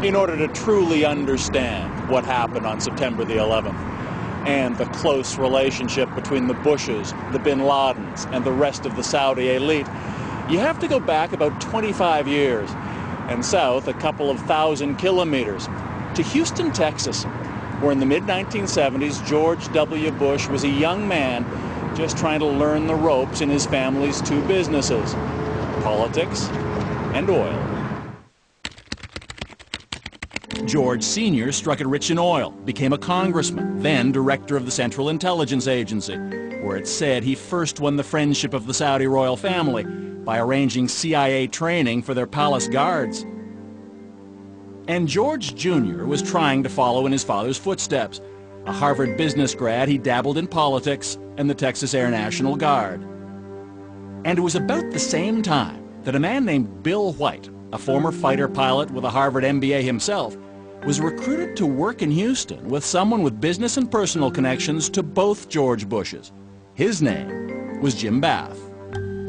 In order to truly understand what happened on September the 11th and the close relationship between the Bushes, the bin Ladens, and the rest of the Saudi elite, you have to go back about 25 years and south a couple of thousand kilometers to Houston, Texas, where in the mid-1970s George W. Bush was a young man just trying to learn the ropes in his family's two businesses, politics and oil. George Sr. struck it rich in oil, became a congressman, then director of the Central Intelligence Agency, where it said he first won the friendship of the Saudi royal family by arranging CIA training for their palace guards. And George Jr. was trying to follow in his father's footsteps. A Harvard business grad, he dabbled in politics and the Texas Air National Guard. And it was about the same time that a man named Bill White, a former fighter pilot with a Harvard MBA himself, was recruited to work in Houston with someone with business and personal connections to both George Bushes. His name was Jim Bath.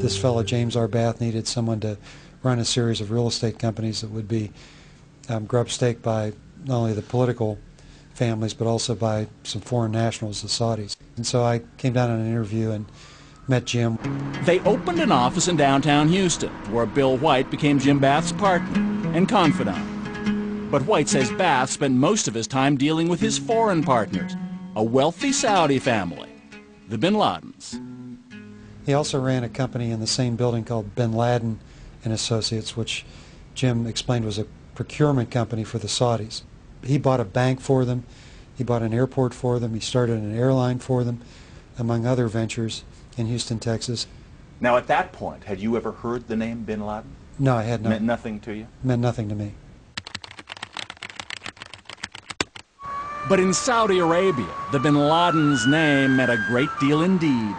This fellow, James R. Bath, needed someone to run a series of real estate companies that would be grub-staked by not only the political families but also by some foreign nationals, the Saudis. And so I came down on an interview and met Jim. They opened an office in downtown Houston where Bill White became Jim Bath's partner and confidant. But White says Bath spent most of his time dealing with his foreign partners, a wealthy Saudi family, the bin Ladens. He also ran a company in the same building called Bin Laden and Associates, which Jim explained was a procurement company for the Saudis. He bought a bank for them, he bought an airport for them, he started an airline for them, among other ventures in Houston, Texas. Now at that point, had you ever heard the name bin Laden? No, I had not. Meant nothing to you? Meant nothing to me. But in Saudi Arabia, the bin Laden's name meant a great deal indeed.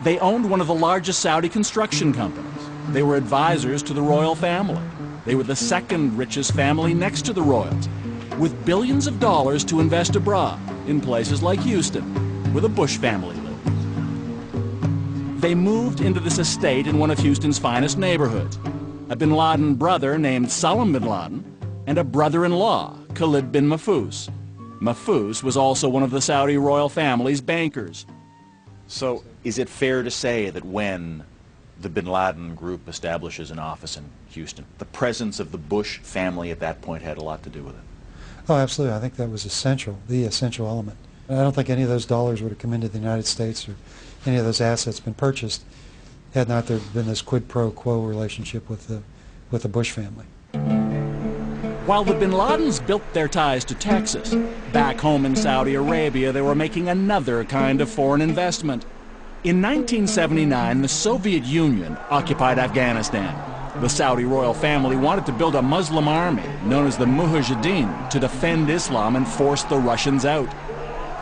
They owned one of the largest Saudi construction companies. They were advisors to the royal family. They were the second richest family next to the royals, with billions of dollars to invest abroad in places like Houston, where the Bush family lived. They moved into this estate in one of Houston's finest neighborhoods. A bin Laden brother named Salam bin Laden and a brother-in-law, Khalid bin Mahfouz. Mahfouz was also one of the Saudi royal family's bankers. So is it fair to say that when the bin Laden group establishes an office in Houston, the presence of the Bush family at that point had a lot to do with it? Oh, absolutely. I think that was essential, the essential element. I don't think any of those dollars would have come into the United States or any of those assets been purchased had not there been this quid pro quo relationship with the Bush family. While the bin Ladens built their ties to Texas, back home in Saudi Arabia they were making another kind of foreign investment. In 1979, the Soviet Union occupied Afghanistan. The Saudi royal family wanted to build a Muslim army known as the Mujahideen to defend Islam and force the Russians out.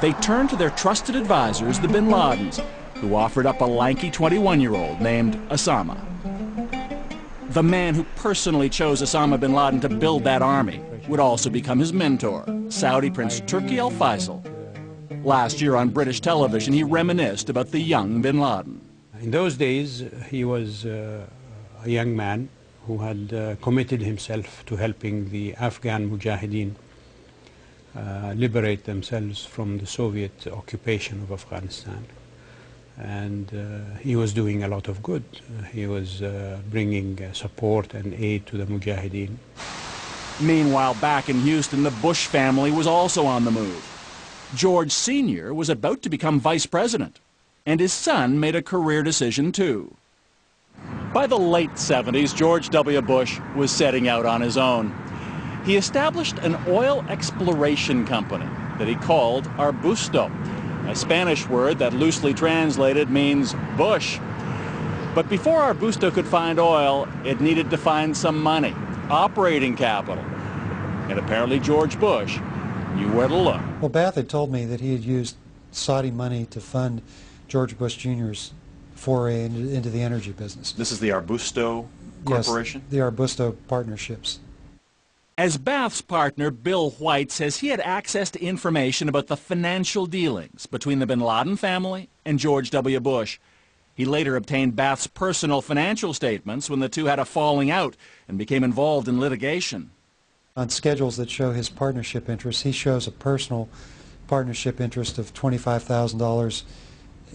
They turned to their trusted advisors, the bin Ladens, who offered up a lanky 21-year-old named Osama. The man who personally chose Osama bin Laden to build that army would also become his mentor, Saudi Prince Turki Al Faisal. Last year on British television, he reminisced about the young bin Laden. In those days, he was a young man who had committed himself to helping the Afghan Mujahideen liberate themselves from the Soviet occupation of Afghanistan. And he was doing a lot of good. He was bringing support and aid to the Mujahideen. Meanwhile, back in Houston, the Bush family was also on the move. George Sr. was about to become vice president, and his son made a career decision too. By the late 70s, George W. Bush was setting out on his own. He established an oil exploration company that he called Arbusto, a Spanish word that loosely translated means bush. But before Arbusto could find oil, it needed to find some money, operating capital. And apparently George Bush knew where to look. Well, Bath had told me that he had used Saudi money to fund George Bush Jr.'s foray into the energy business. This is the Arbusto Corporation? Yes, the Arbusto partnerships. As Bath's partner, Bill White, says he had access to information about the financial dealings between the bin Laden family and George W. Bush. He later obtained Bath's personal financial statements when the two had a falling out and became involved in litigation. On schedules that show his partnership interests, he shows a personal partnership interest of $25,000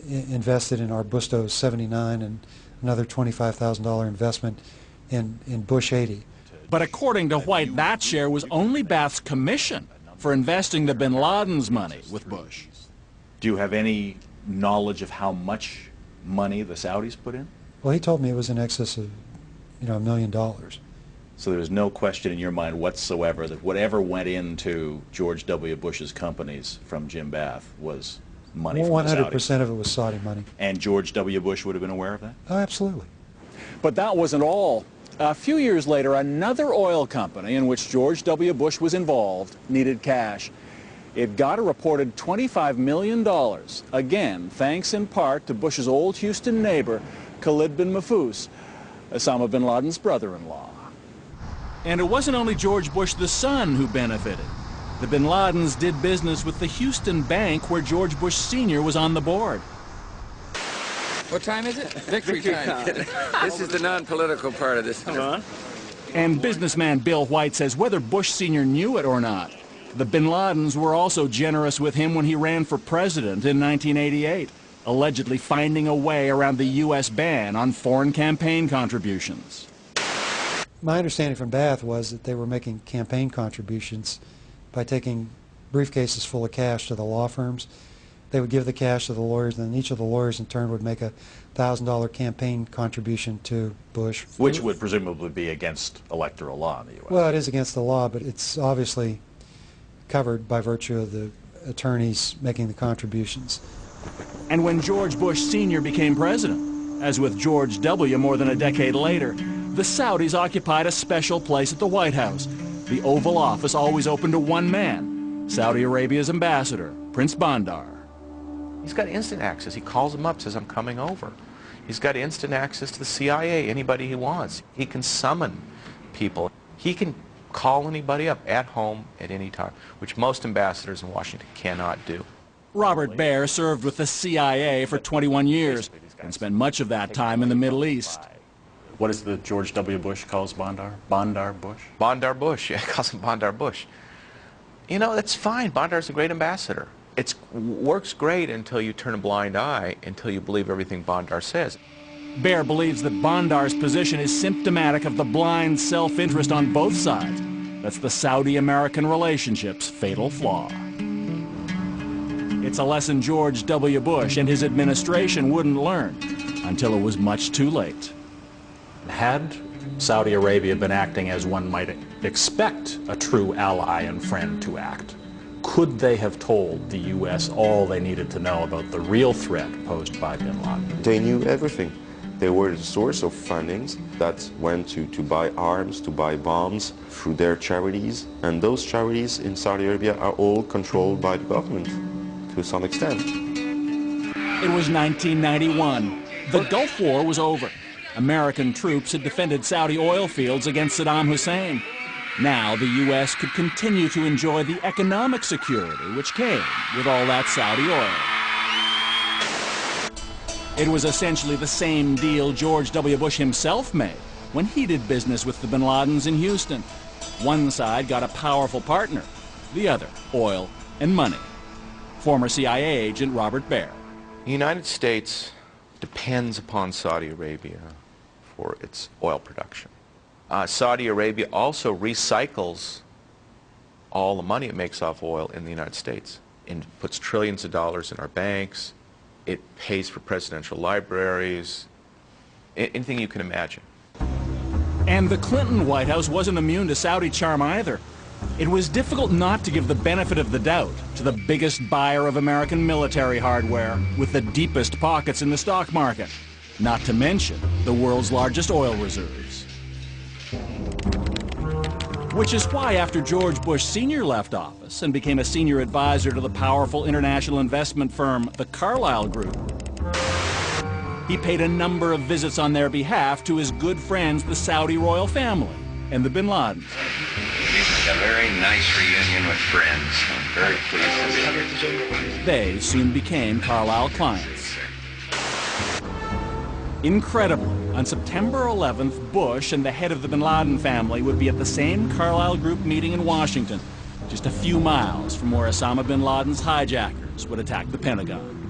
invested in Arbusto 79 and another $25,000 investment in Bush 80. But according to White, that share was only Bath's commission for investing the bin Laden's money with Bush. Do you have any knowledge of how much money the Saudis put in? Well, he told me it was in excess of, $1 million. So there was no question in your mind whatsoever that whatever went into George W. Bush's companies from Jim Bath was money from the Saudis. 100% of it was Saudi money. And George W. Bush would have been aware of that? Oh, absolutely. But that wasn't all. A few years later, another oil company in which George W. Bush was involved needed cash. It got a reported $25 million, again, thanks in part to Bush's old Houston neighbor, Khalid bin Mahfouz, Osama bin Laden's brother-in-law. And it wasn't only George Bush the son who benefited. The bin Ladens did business with the Houston bank where George Bush Sr. was on the board. What time is it? Victory time. This is the non-political part of this. Come on. And businessman Bill White says whether Bush Sr. knew it or not, the bin Ladens were also generous with him when he ran for president in 1988, allegedly finding a way around the U.S. ban on foreign campaign contributions. My understanding from Bath was that they were making campaign contributions by taking briefcases full of cash to the law firms. They would give the cash to the lawyers, and then each of the lawyers in turn would make a $1,000 campaign contribution to Bush. Which would presumably be against electoral law in the U.S. Well, it is against the law, but it's obviously covered by virtue of the attorneys making the contributions. And when George Bush Sr. became president, as with George W. more than a decade later, the Saudis occupied a special place at the White House. The Oval Office always open to one man, Saudi Arabia's ambassador, Prince Bandar. He's got instant access. He calls them up, says, I'm coming over. He's got instant access to the CIA, anybody he wants. He can summon people. He can call anybody up at home at any time, which most ambassadors in Washington cannot do. Robert Baer served with the CIA for 21 years and spent much of that time in the Middle East. What is the George W. Bush calls Bandar? Bandar Bush? Bandar Bush, yeah, he calls him Bandar Bush. You know, that's fine. Bandar's a great ambassador. It works great until you turn a blind eye, until you believe everything Bandar says. Baer believes that Bandar's position is symptomatic of the blind self-interest on both sides. That's the Saudi-American relationship's fatal flaw. It's a lesson George W. Bush and his administration wouldn't learn until it was much too late. Had Saudi Arabia been acting as one might expect a true ally and friend to act, could they have told the U.S. all they needed to know about the real threat posed by bin Laden? They knew everything. They were the source of fundings that went to buy arms, to buy bombs through their charities. And those charities in Saudi Arabia are all controlled by the government to some extent. It was 1991. The Gulf War was over. American troops had defended Saudi oil fields against Saddam Hussein. Now the U.S. could continue to enjoy the economic security which came with all that Saudi oil. It was essentially the same deal George W. Bush himself made when he did business with the bin Ladens in Houston. One side got a powerful partner, the other, oil and money. Former CIA agent Robert Baer. The United States depends upon Saudi Arabia for its oil production. Saudi Arabia also recycles all the money it makes off oil in the United States and puts trillions of dollars in our banks. It pays for presidential libraries, anything you can imagine. And the Clinton White House wasn't immune to Saudi charm either. It was difficult not to give the benefit of the doubt to the biggest buyer of American military hardware with the deepest pockets in the stock market, not to mention the world's largest oil reserves. Which is why after George Bush Sr. left office and became a senior advisor to the powerful international investment firm, the Carlyle Group, he paid a number of visits on their behalf to his good friends, the Saudi royal family and the bin Ladens. A very nice reunion with friends. I'm very pleased to be here. They soon became Carlyle clients. Incredibly, on September 11th, Bush and the head of the bin Laden family would be at the same Carlyle Group meeting in Washington, just a few miles from where Osama bin Laden's hijackers would attack the Pentagon.